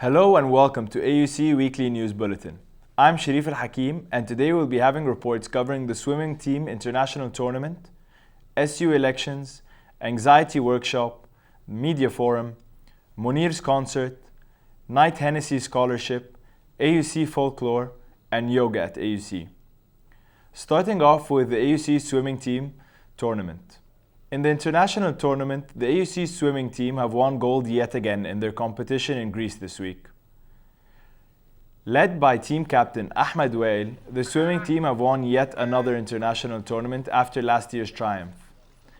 Hello and welcome to AUC Weekly News Bulletin. I'm Sharif Al-Hakim and today we'll be having reports covering the Swimming Team International Tournament, SU elections, Anxiety Workshop, Media Forum, Munir's Concert, Night Hennessy Scholarship, AUC Folklore, and Yoga at AUC. Starting off with the AUC Swimming Team Tournament. In the international tournament, the AUC swimming team have won gold yet again in their competition in Greece this week. Led by team captain Ahmed Wael, the swimming team have won yet another international tournament after last year's triumph.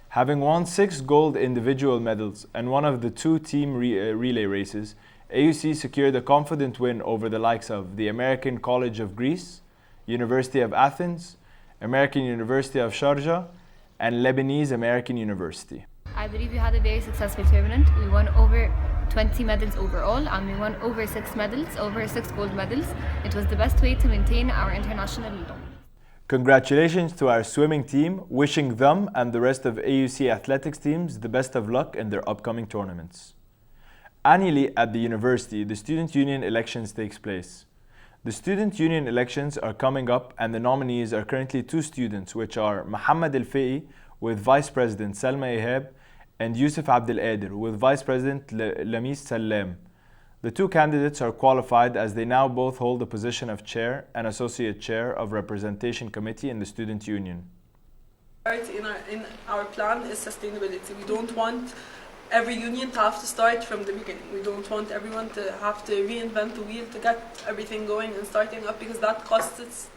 Having won 6 gold individual medals and one of the 2 team relay races, AUC secured a confident win over the likes of the American College of Greece, University of Athens, American University of Sharjah, and Lebanese American University. I believe we had a very successful tournament. We won over 20 medals overall and we won over 6 gold medals. It was the best way to maintain our international level. Congratulations to our swimming team, wishing them and the rest of AUC athletics teams the best of luck in their upcoming tournaments. Annually at the university, the student union elections takes place. The student union elections are coming up and the nominees are currently 2 students, which are Mohammed Al-Fei with Vice President Salma Ihab and Yusuf Abdel Qadir with Vice President Lamis Salam. The 2 candidates are qualified as they now both hold the position of Chair and Associate Chair of Representation Committee in the student union. In our plan is sustainability. We don't want every union to have to start from the beginning. We don't want everyone to have to reinvent the wheel to get everything going and starting up because that costs us.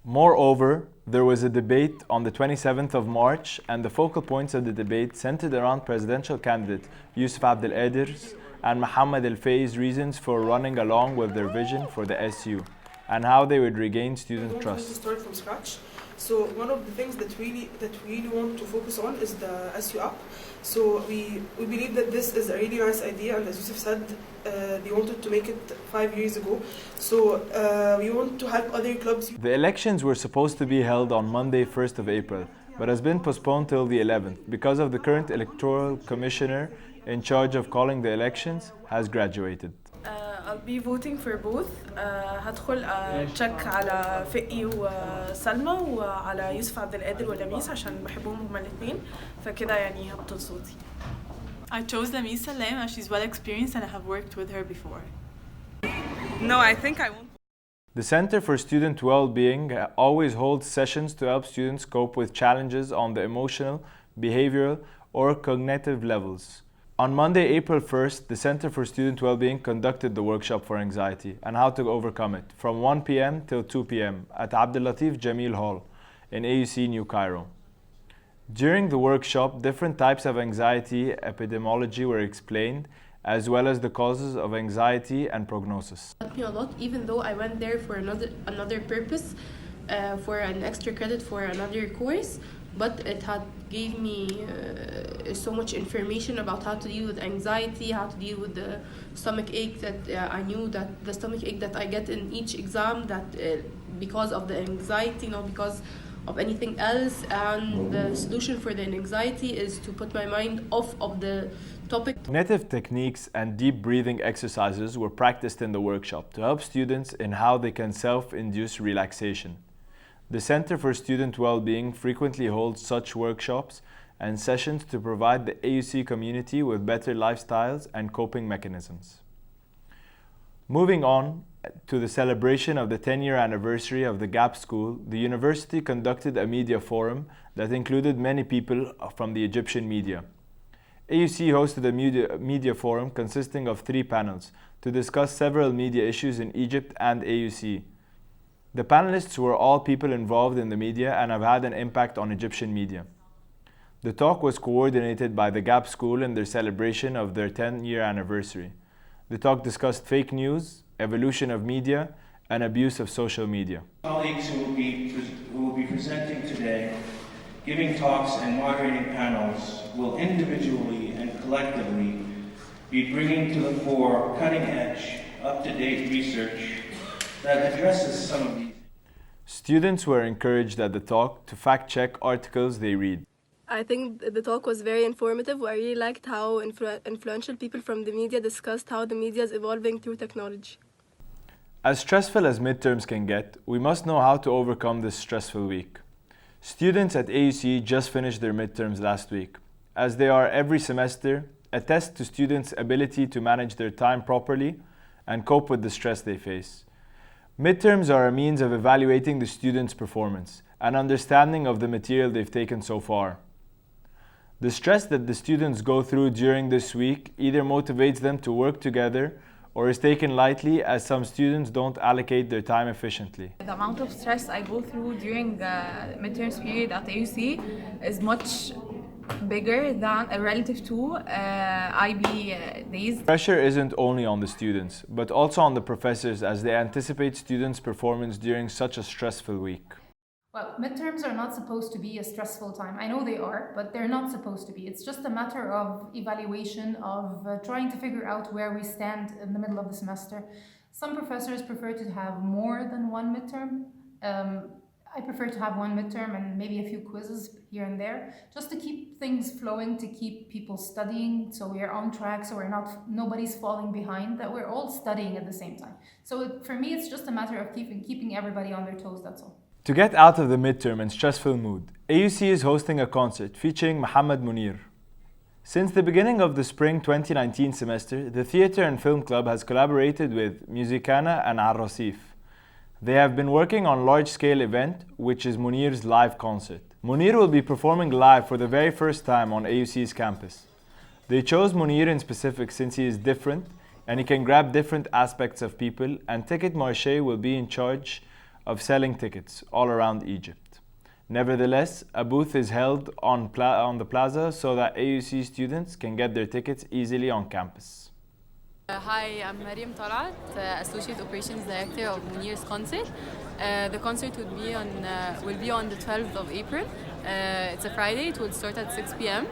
Moreover, there was a debate on the 27th of March and the focal points of the debate centered around presidential candidate Yusuf Abdel Qadir's and Mohammed Al-Fei's reasons for running along with their vision for the SU and how they would regain student trust. To start from scratch. So one of the things that we really want to focus on is the SU app. So we believe that this is a really nice idea, and as Yusuf said, they wanted to make it 5 years ago. So we want to help other clubs. The elections were supposed to be held on Monday, 1st of April, but has been postponed till the 11th because of the current electoral commissioner in charge of calling the elections has graduated. I'll be voting for both. هدخل check على فقي وسلمى وعلى يوسف عبد القادر ولميس عشان بحبهم هما الاثنين فكده يعني هبطل صوتي. I chose Lamis Salam as she's well experienced and I have worked with her before. No, I think I won't. The Center for Student Well-Being always holds sessions to help students cope with challenges on the emotional, behavioral, or cognitive levels. On Monday, April 1st, the Center for Student Wellbeing conducted the workshop for anxiety and how to overcome it from 1 p.m. till 2 p.m. at Abdul Latif Jamil Hall in AUC New Cairo. During the workshop, different types of anxiety epidemiology were explained, as well as the causes of anxiety and prognosis. It helped me a lot, even though I went there for another purpose, for an extra credit for another course. But it had gave me so much information about how to deal with anxiety, how to deal with the stomach ache that I knew that the stomach ache that I get in each exam that because of the anxiety, not because of anything else. And the solution for the anxiety is to put my mind off of the topic. Cognitive techniques and deep breathing exercises were practiced in the workshop to help students in how they can self-induce relaxation. The Center for Student Wellbeing frequently holds such workshops and sessions to provide the AUC community with better lifestyles and coping mechanisms. Moving on to the celebration of the 10-year anniversary of the GAP School, the university conducted a media forum that included many people from the Egyptian media. AUC hosted a media forum consisting of 3 panels to discuss several media issues in Egypt and AUC. The panelists were all people involved in the media and have had an impact on Egyptian media. The talk was coordinated by the GAP School in their celebration of their 10-year anniversary. The talk discussed fake news, evolution of media, and abuse of social media. Colleagues who will be presenting today, giving talks and moderating panels, will individually and collectively be bringing to the fore cutting-edge, up-to-date research that addresses some of these. Students were encouraged at the talk to fact-check articles they read. I think the talk was very informative. I really liked how influential people from the media discussed how the media is evolving through technology. As stressful as midterms can get, we must know how to overcome this stressful week. Students at AUC just finished their midterms last week. As they are every semester, a test to students' ability to manage their time properly and cope with the stress they face. Midterms are a means of evaluating the students' performance and understanding of the material they've taken so far. The stress that the students go through during this week either motivates them to work together or is taken lightly, as some students don't allocate their time efficiently. The amount of stress I go through during the midterms period at AUC is much bigger than relative to IB days. Pressure isn't only on the students, but also on the professors as they anticipate students' performance during such a stressful week. Well, midterms are not supposed to be a stressful time. I know they are, but they're not supposed to be. It's just a matter of evaluation, of trying to figure out where we stand in the middle of the semester. Some professors prefer to have more than one midterm. I prefer to have one midterm and maybe a few quizzes here and there, just to keep things flowing, to keep people studying, so we are on track, so nobody's falling behind, that we're all studying at the same time. So for me, it's just a matter of keeping everybody on their toes, that's all. To get out of the midterm and stressful mood, AUC is hosting a concert featuring Mohammed Munir. Since the beginning of the spring 2019 semester, the Theatre and Film Club has collaborated with Musicana and Al Rasif. They have been working on a large-scale event, which is Munir's live concert. Munir will be performing live for the very first time on AUC's campus. They chose Munir in specific since he is different and he can grab different aspects of people, and Ticket Marché will be in charge of selling tickets all around Egypt. Nevertheless, a booth is held on the plaza so that AUC students can get their tickets easily on campus. Hi, I'm Mariam Talat, Associate Operations Director of Munir's concert. The concert will be on the 12th of April. It's a Friday. It will start at 6 p.m.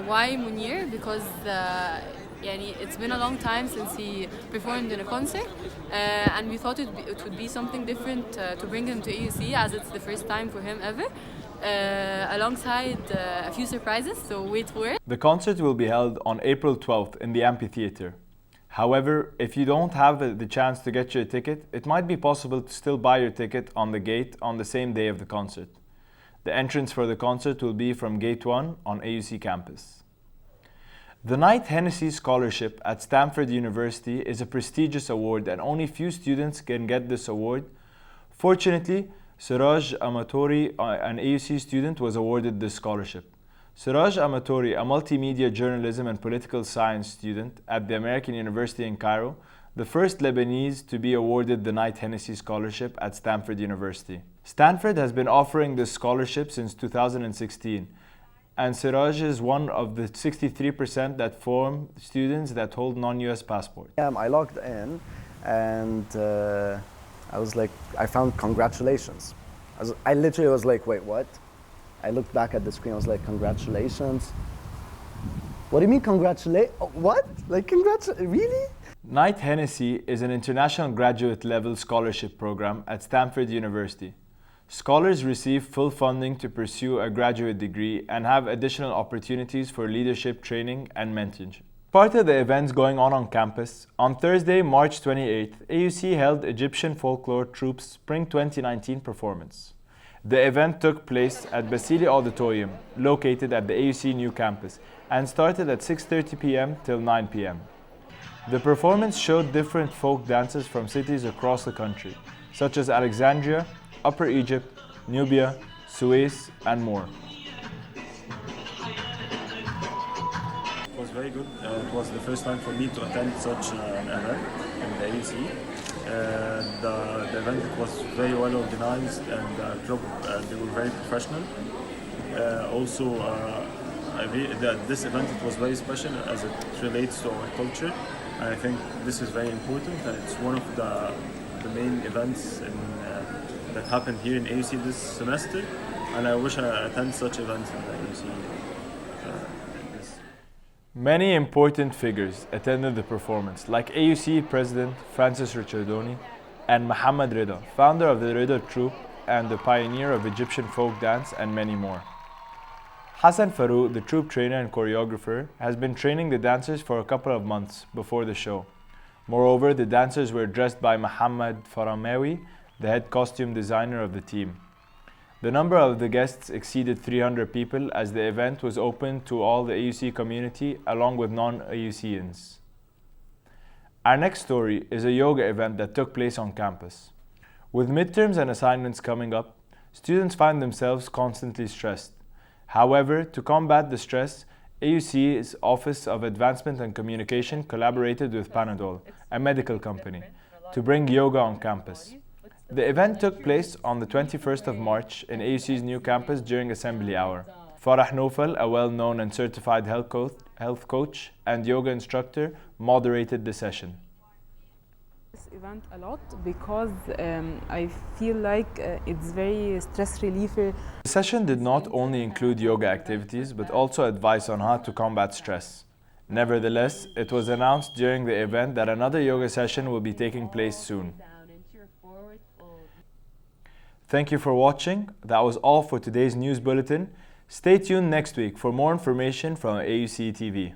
Why Munir? Because it's been a long time since he performed in a concert, and we thought it would be something different to bring him to AUC, as it's the first time for him ever, alongside a few surprises, so wait for it. The concert will be held on April 12th in the amphitheater. However, if you don't have the chance to get your ticket, it might be possible to still buy your ticket on the gate on the same day of the concert. The entrance for the concert will be from Gate 1 on AUC campus. The Knight Hennessy Scholarship at Stanford University is a prestigious award, and only few students can get this award. Fortunately, Siraj Amatori, an AUC student, was awarded this scholarship. Siraj Amatori, a multimedia journalism and political science student at the American University in Cairo, the first Lebanese to be awarded the Knight Hennessy Scholarship at Stanford University. Stanford has been offering this scholarship since 2016. And Siraj is one of the 63% that form students that hold non-US passports. I logged in and I found congratulations. I literally was like, wait, what? I looked back at the screen, I was like, congratulations. What do you mean congratulate? Oh, what? Like really? Knight Hennessy is an international graduate level scholarship program at Stanford University. Scholars receive full funding to pursue a graduate degree and have additional opportunities for leadership training and mentorship. Part of the events going on campus, on Thursday, March 28th, AUC held Egyptian Folklore Troupe's Spring 2019 performance. The event took place at Basili Auditorium, located at the AUC new campus, and started at 6:30 p.m. till 9 p.m. The performance showed different folk dances from cities across the country, such as Alexandria, Upper Egypt, Nubia, Suez, and more. It was very good. It was the first time for me to attend such an event in the AUC. The event was very well organized, and Troupe, they were very professional. This event was very special as it relates to our culture. And I think this is very important, and it's one of the main events that happened here in AUC this semester, and I wish I attend such events in AUC. Many important figures attended the performance, like AUC President Francis Ricciardoni and Mohammed Rida, founder of the Rida Troupe and the pioneer of Egyptian folk dance, and many more. Hassan Farouk, the troupe trainer and choreographer, has been training the dancers for a couple of months before the show. Moreover, the dancers were dressed by Mohammed Faramawi, the head costume designer of the team. The number of the guests exceeded 300 people as the event was open to all the AUC community along with non-AUCians. Our next story is a yoga event that took place on campus. With midterms and assignments coming up, students find themselves constantly stressed. However, to combat the stress, AUC's Office of Advancement and Communication collaborated with Panadol, a medical company, to bring yoga on campus. The event took place on the 21st of March in AUC's new campus during assembly hour. Farah Nofal, a well-known and certified health coach and yoga instructor, moderated the session. This event a lot because I feel like it's very stress reliever. The session did not only include yoga activities but also advice on how to combat stress. Nevertheless, it was announced during the event that another yoga session will be taking place soon. Thank you for watching. That was all for today's news bulletin. Stay tuned next week for more information from AUCTV.